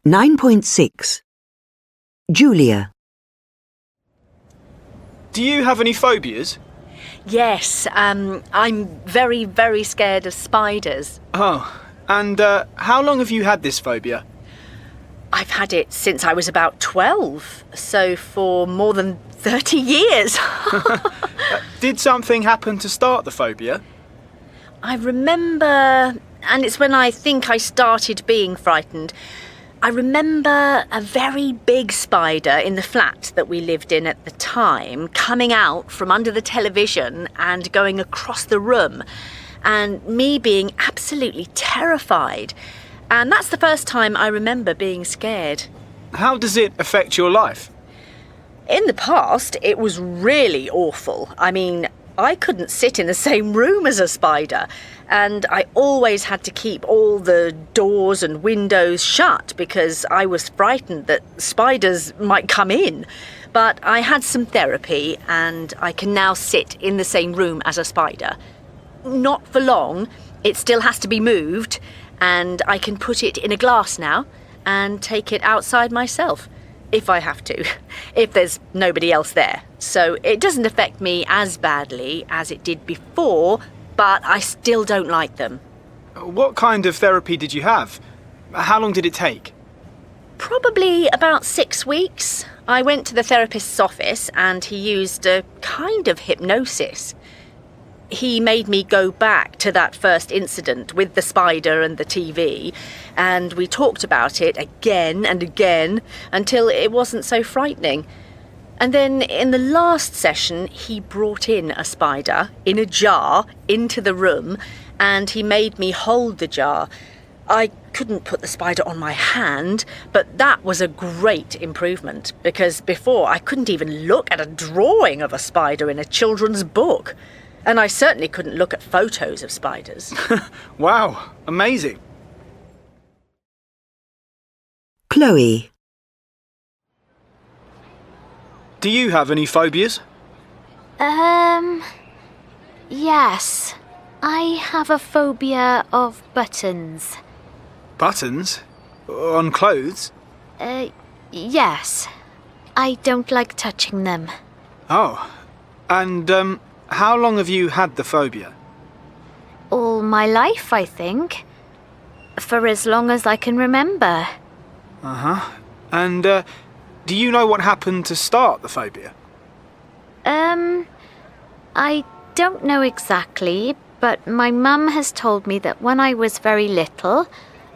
9.6. Julia. Do you have any phobias? Yes, I'm very, very scared of spiders. Oh, and how long have you had this phobia? I've had it since I was about 12, so for more than 30 years. Did something happen to start the phobia? I remember, and it's when I think I started being frightened, I remember a very big spider in the flat that we lived in at the time coming out from under the television and going across the room, and me being absolutely terrified. And that's the first time I remember being scared. How does it affect your life? In the past, it was really awful. I mean, I couldn't sit in the same room as a spider, and I always had to keep all the doors and windows shut because I was frightened that spiders might come in. But I had some therapy, and I can now sit in the same room as a spider. Not for long. It still has to be moved, and I can put it in a glass now and take it outside myself, if I have to, if there's nobody else there. So it doesn't affect me as badly as it did before, but I still don't like them. What kind of therapy did you have? How long did it take? Probably about 6 weeks. I went to the therapist's office and he used a kind of hypnosis. He made me go back to that first incident with the spider and the TV, and we talked about it again and again until it wasn't so frightening. And then in the last session, he brought in a spider in a jar into the room, and he made me hold the jar. I couldn't put the spider on my hand, but that was a great improvement, because before I couldn't even look at a drawing of a spider in a children's book. And I certainly couldn't look at photos of spiders. Wow, amazing. Chloe. Do you have any phobias? Yes. I have a phobia of buttons. Buttons? On clothes? Yes. I don't like touching them. Oh, and how long have you had the phobia? All my life, I think. For as long as I can remember. Uh-huh. And do you know what happened to start the phobia? I don't know exactly, but my mum has told me that when I was very little,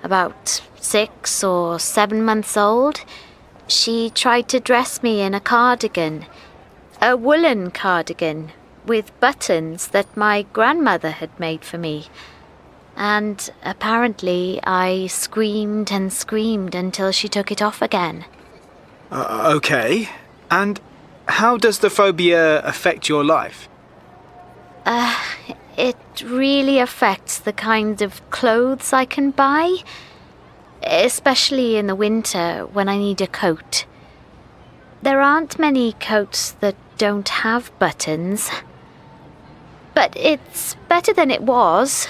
about 6 or 7 months old, she tried to dress me in a cardigan, a woolen cardigan, with buttons that my grandmother had made for me. And apparently I screamed and screamed until she took it off again. Okay. And how does the phobia affect your life? It really affects the kind of clothes I can buy, especially in the winter when I need a coat. There aren't many coats that don't have buttons. But it's better than it was.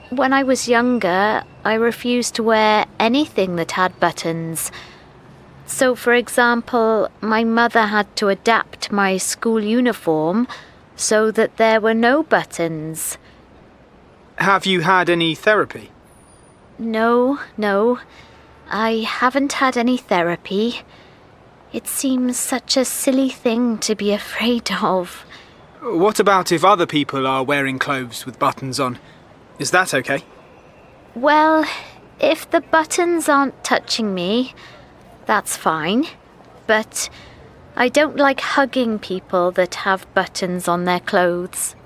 When I was younger, I refused to wear anything that had buttons. So, for example, my mother had to adapt my school uniform so that there were no buttons. Have you had any therapy? No. I haven't had any therapy. It seems such a silly thing to be afraid of. What about if other people are wearing clothes with buttons on? Is that okay? Well, if the buttons aren't touching me, that's fine. But I don't like hugging people that have buttons on their clothes.